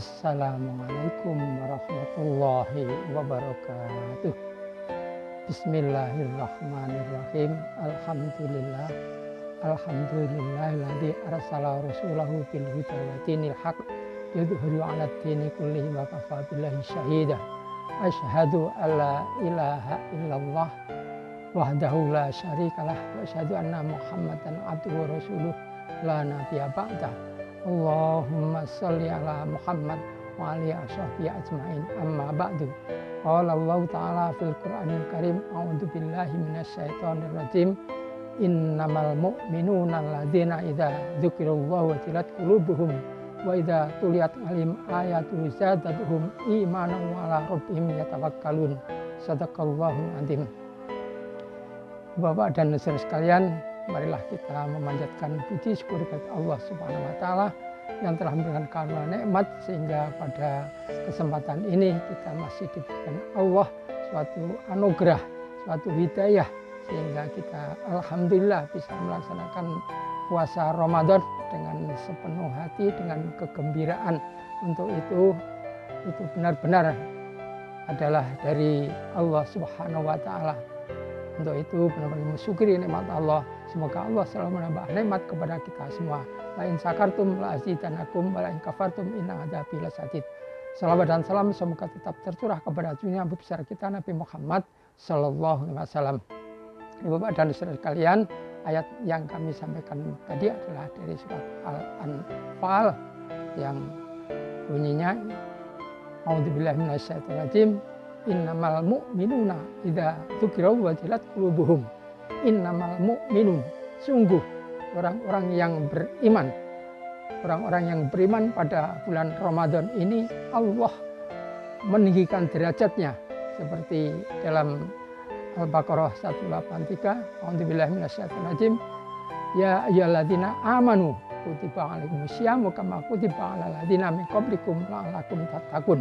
Assalamualaikum warahmatullahi wabarakatuh. Bismillahirrahmanirrahim. Alhamdulillah. Alhamdulillahilladzi arsala rasulahu bil huda wa dinil haq yudhhiru 'ala dini kullihi wa kafa billahi syahida. Asyhadu alla ilaha illallah wahdahu la syarikalah wa asyhadu anna Muhammadan abduhu wa rasuluh la nabiyya ba'dah. Allahumma sholli ala Muhammad wa alihi washabbihi ajmain. Amma ba'du. Qala Allah ta'ala fil Qur'anil Karim, a'udzu billahi minasyaitonir rajim. Innamal mu'minuna alladzina idza dzukirallahu wajilat qulubuhum wa idza tuliyat 'alaihim ayatuhu zadatuhum imanan wa 'ala rabbihim yatawakkalun. Shadaqallahul adzim. Bapak dan saudara sekalian, marilah kita memanjatkan puji syukur kepada Allah Subhanahu wa taala yang telah memberikan karunia nikmat sehingga pada kesempatan ini kita masih diberikan Allah suatu anugerah, suatu hidayah sehingga kita alhamdulillah bisa melaksanakan puasa Ramadan dengan sepenuh hati, dengan kegembiraan. Untuk itu benar-benar adalah dari Allah Subhanahu wa taala. Untuk itu benar-benar mensyukuri nikmat Allah. Semoga Allah selalu menambah nikmat kepada kita semua. La in syakartum la azidanakum wa la in kafartum inna adzabi lasyadid. Salawat dan salam semoga tetap tercurah kepada junjungan besar kita Nabi Muhammad sallallahu alaihi wasallam. Bapak dan saudara sekalian, ayat yang kami sampaikan tadi adalah dari surat Al-Anfal yang bunyinya A'udzubillahi minasyaitonirrajim. Innamal mu'minuna idza dzukirallahu wajilat qulubuhum. Innamal mu'minun, sungguh orang-orang yang beriman. Orang-orang yang beriman pada bulan Ramadan ini Allah meninggikan derajatnya seperti dalam Al-Baqarah 183. A'udzubillahi minasyaitonirrajim. Ya ayyuhalladzina amanu kutiba alaikumusyamu kama kutiba alal ladzina min qablikum la'allakum tattaqun.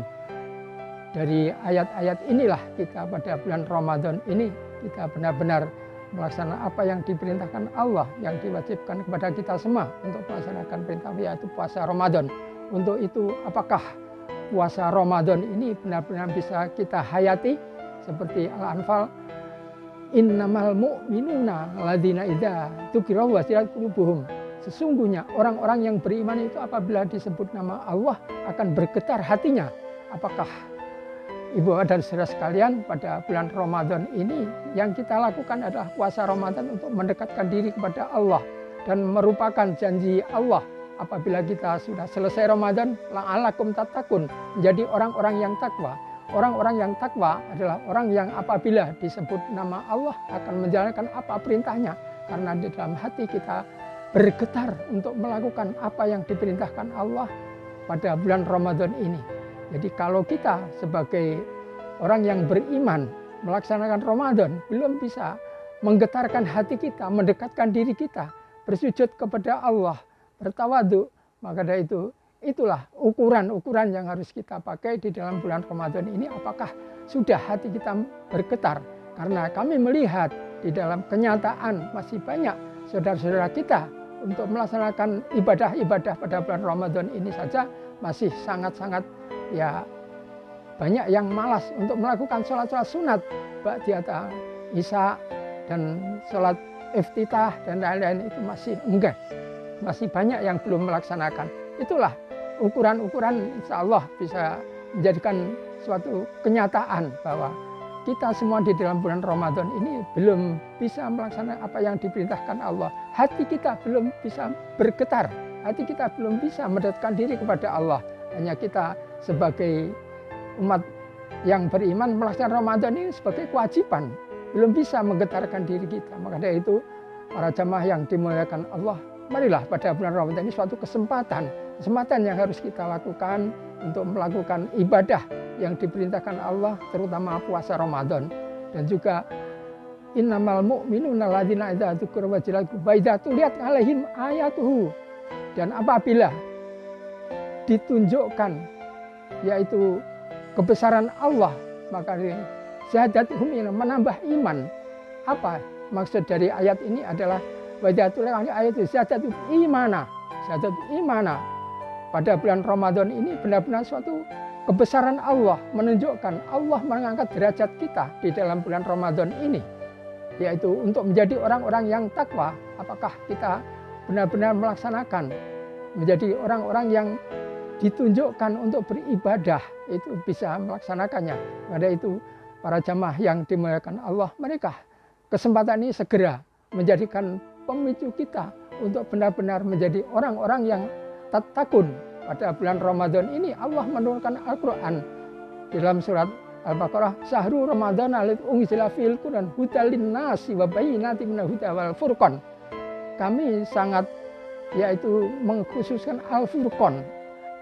Dari ayat-ayat inilah kita pada bulan Ramadan ini kita benar-benar melaksanakan apa yang diperintahkan Allah, yang diwajibkan kepada kita semua untuk melaksanakan perintah, yaitu puasa Ramadan. Untuk itu apakah puasa Ramadan ini benar-benar bisa kita hayati seperti Al-Anfal, innamal mu'minuna alladzina idza dzukirallahu wajilat qulubuhum. Sesungguhnya orang-orang yang beriman itu apabila disebut nama Allah akan bergetar hatinya. Apakah Ibu dan saudara sekalian, pada bulan Ramadan ini yang kita lakukan adalah puasa Ramadan untuk mendekatkan diri kepada Allah dan merupakan janji Allah apabila kita sudah selesai Ramadan, la'allakum tattaqun, menjadi orang-orang yang takwa. Orang-orang yang takwa adalah orang yang apabila disebut nama Allah akan menjalankan apa perintahnya, karena di dalam hati kita bergetar untuk melakukan apa yang diperintahkan Allah pada bulan Ramadan ini. Jadi kalau kita sebagai orang yang beriman melaksanakan Ramadan belum bisa menggetarkan hati kita, mendekatkan diri kita, bersujud kepada Allah, bertawadhu, maka dari itulah ukuran-ukuran yang harus kita pakai di dalam bulan Ramadan ini. Apakah sudah hati kita bergetar? Karena kami melihat di dalam kenyataan masih banyak saudara-saudara kita untuk melaksanakan ibadah-ibadah pada bulan Ramadan ini saja masih sangat-sangat banyak yang malas untuk melakukan sholat-sholat sunat, ba'da isya dan sholat iftitah dan lain-lain itu masih enggak. Masih banyak yang belum melaksanakan. Itulah ukuran-ukuran insya Allah bisa menjadikan suatu kenyataan bahwa kita semua di dalam bulan Ramadan ini belum bisa melaksanakan apa yang diperintahkan Allah. Hati kita belum bisa bergetar. Hati kita belum bisa mendekatkan diri kepada Allah. Hanya kita sebagai umat yang beriman melaksanakan Ramadan ini sebagai kewajiban, belum bisa menggetarkan diri kita. Maka dari itu para jamaah yang dimuliakan Allah, marilah pada bulan Ramadan ini suatu kesempatan yang harus kita lakukan untuk melakukan ibadah yang diperintahkan Allah, terutama puasa Ramadan. Dan juga innamal mu'minuna alladzina idza dzukira wajilat qulubuhum wa idza tuliyat 'alaihim ayatuhu. Dan apabila ditunjukkan yaitu kebesaran Allah, maka zadathum menambah iman. Apa maksud dari ayat ini adalah wajatul ayat zadathum imana. Zadathum imana. pada bulan Ramadan ini benar-benar suatu kebesaran Allah, menunjukkan Allah mengangkat derajat kita di dalam bulan Ramadan ini, yaitu untuk menjadi orang-orang yang takwa. Apakah kita benar-benar melaksanakan menjadi orang-orang yang ditunjukkan untuk beribadah, itu bisa melaksanakannya. Pada itu para jamaah yang dimuliakan Allah, mereka kesempatan ini segera menjadikan pemicu kita untuk benar-benar menjadi orang-orang yang tatkun. Pada bulan Ramadan ini Allah menurunkan Al-Quran dalam surat Al-Baqarah, Syahrul Ramadan alladzi unzila fihil Qur'an hudal linnasi wa bayyinatin minal huda wal furqan. Kami sangat yaitu mengkhususkan Al-Furqan.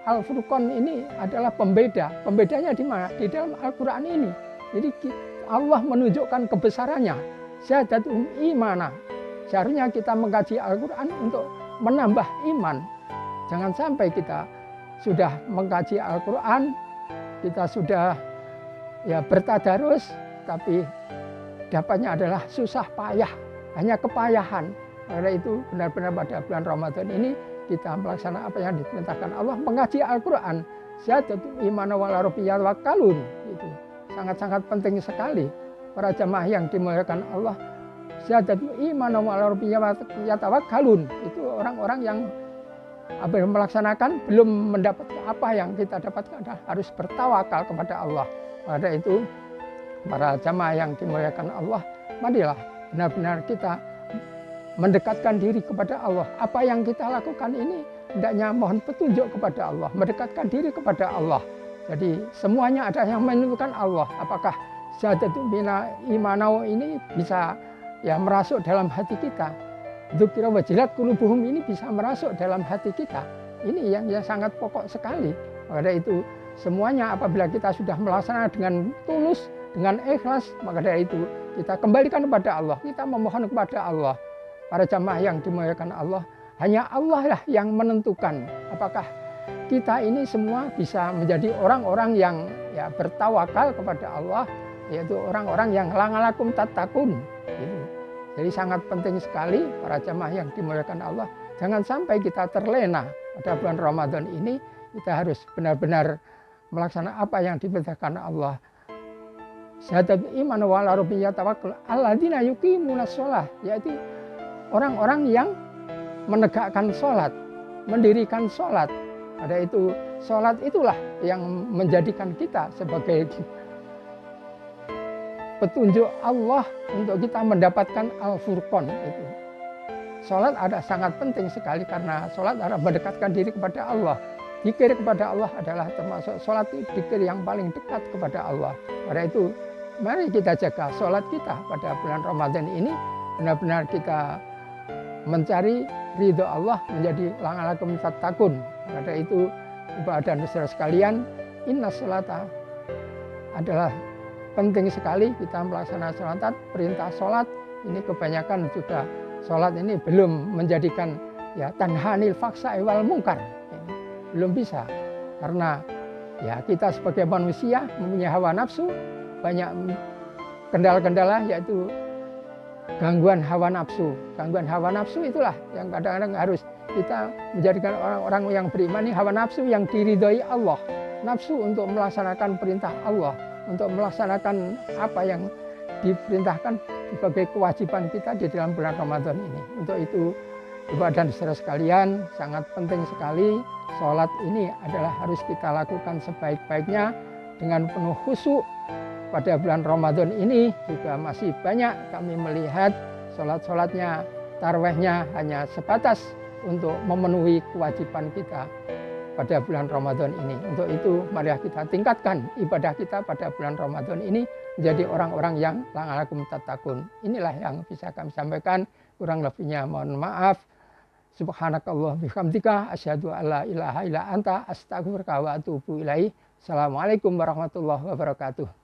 Al-Furqan ini adalah pembeda. Pembedanya di mana? Di dalam Al-Quran ini. Jadi Allah menunjukkan kebesarannya. Syahadatum imana. Seharusnya kita mengkaji Al-Quran untuk menambah iman. Jangan sampai kita sudah mengkaji Al-Quran, kita sudah bertadarus, tapi dapatnya adalah susah payah, hanya kepayahan. Karena itu benar-benar pada bulan Ramadan ini kita melaksanakan apa yang diperintahkan Allah, mengaji Al-Quran. Syahadatul iman wal rabbiyat wakalun. Itu sangat-sangat penting sekali. Para jamaah yang dimuliakan Allah, syahadatul iman wal rabbiyat wakalun. Itu orang-orang yang melaksanakan belum mendapat apa yang kita dapatkan, harus bertawakal kepada Allah. Pada itu para jamaah yang dimuliakan Allah, marilah benar-benar kita mendekatkan diri kepada Allah. Apa yang kita lakukan ini hendaknya mohon petunjuk kepada Allah, mendekatkan diri kepada Allah. Jadi semuanya ada yang menentukan Allah. Apakah syahadatul imanau ini bisa merasuk dalam hati kita? Dzukira wajilat qulubuhum ini bisa merasuk dalam hati kita. Ini yang sangat pokok sekali. Maka dari itu semuanya apabila kita sudah melaksanakan dengan tulus, dengan ikhlas, maka dari itu kita kembalikan kepada Allah, kita memohon kepada Allah. Para jamaah yang dimuliakan Allah, hanya Allah lah yang menentukan apakah kita ini semua bisa menjadi orang-orang yang bertawakal kepada Allah, yaitu orang-orang yang langalakum tattaqun. Gitu. Jadi sangat penting sekali para jamaah yang dimuliakan Allah, jangan sampai kita terlena pada bulan Ramadan ini. Kita harus benar-benar melaksanakan apa yang diperintahkan Allah. Syahadatul iman wal rabbiyat tawakkul alladzina yuqimunas shalah, yaitu orang-orang yang menegakkan sholat, mendirikan sholat. Pada itu sholat itulah yang menjadikan kita sebagai petunjuk Allah untuk kita mendapatkan Al-Furqan itu. Sholat ada sangat penting sekali karena sholat adalah mendekatkan diri kepada Allah. Zikir kepada Allah adalah termasuk sholat itu zikir yang paling dekat kepada Allah. Pada itu mari kita jaga sholat kita pada bulan Ramadan ini, benar-benar kita mencari ridho Allah, menjadi langalakum tattaqun. Pada itu ibadah dan saudara sekalian, inna sholata adalah penting sekali kita melaksanakan sholat. Perintah sholat ini kebanyakan juga sholat ini belum menjadikan tanhanil faksa'i wal mungkar. Belum bisa karena kita sebagai manusia mempunyai hawa nafsu, banyak kendala-kendala yaitu gangguan hawa nafsu. Gangguan hawa nafsu itulah yang kadang-kadang harus kita menjadikan orang-orang yang beriman ini hawa nafsu yang diridhoi Allah. Nafsu untuk melaksanakan perintah Allah, untuk melaksanakan apa yang diperintahkan sebagai kewajiban kita di dalam bulan Ramadan ini. Untuk itu ibadah dan saudara sekalian, sangat penting sekali sholat ini adalah harus kita lakukan sebaik-baiknya dengan penuh khusyuk. Pada bulan Ramadan ini juga masih banyak kami melihat sholat-sholatnya, tarawihnya hanya sebatas untuk memenuhi kewajiban kita pada bulan Ramadan ini. Untuk itu mari kita tingkatkan ibadah kita pada bulan Ramadan ini menjadi orang-orang yang langalakum tattaqun. Inilah yang bisa kami sampaikan, kurang lebihnya mohon maaf. Subhanakallah bihamdika asyhadu alla ilaha illa anta astaghfiruka wa atubu ilaik. Assalamualaikum warahmatullahi wabarakatuh.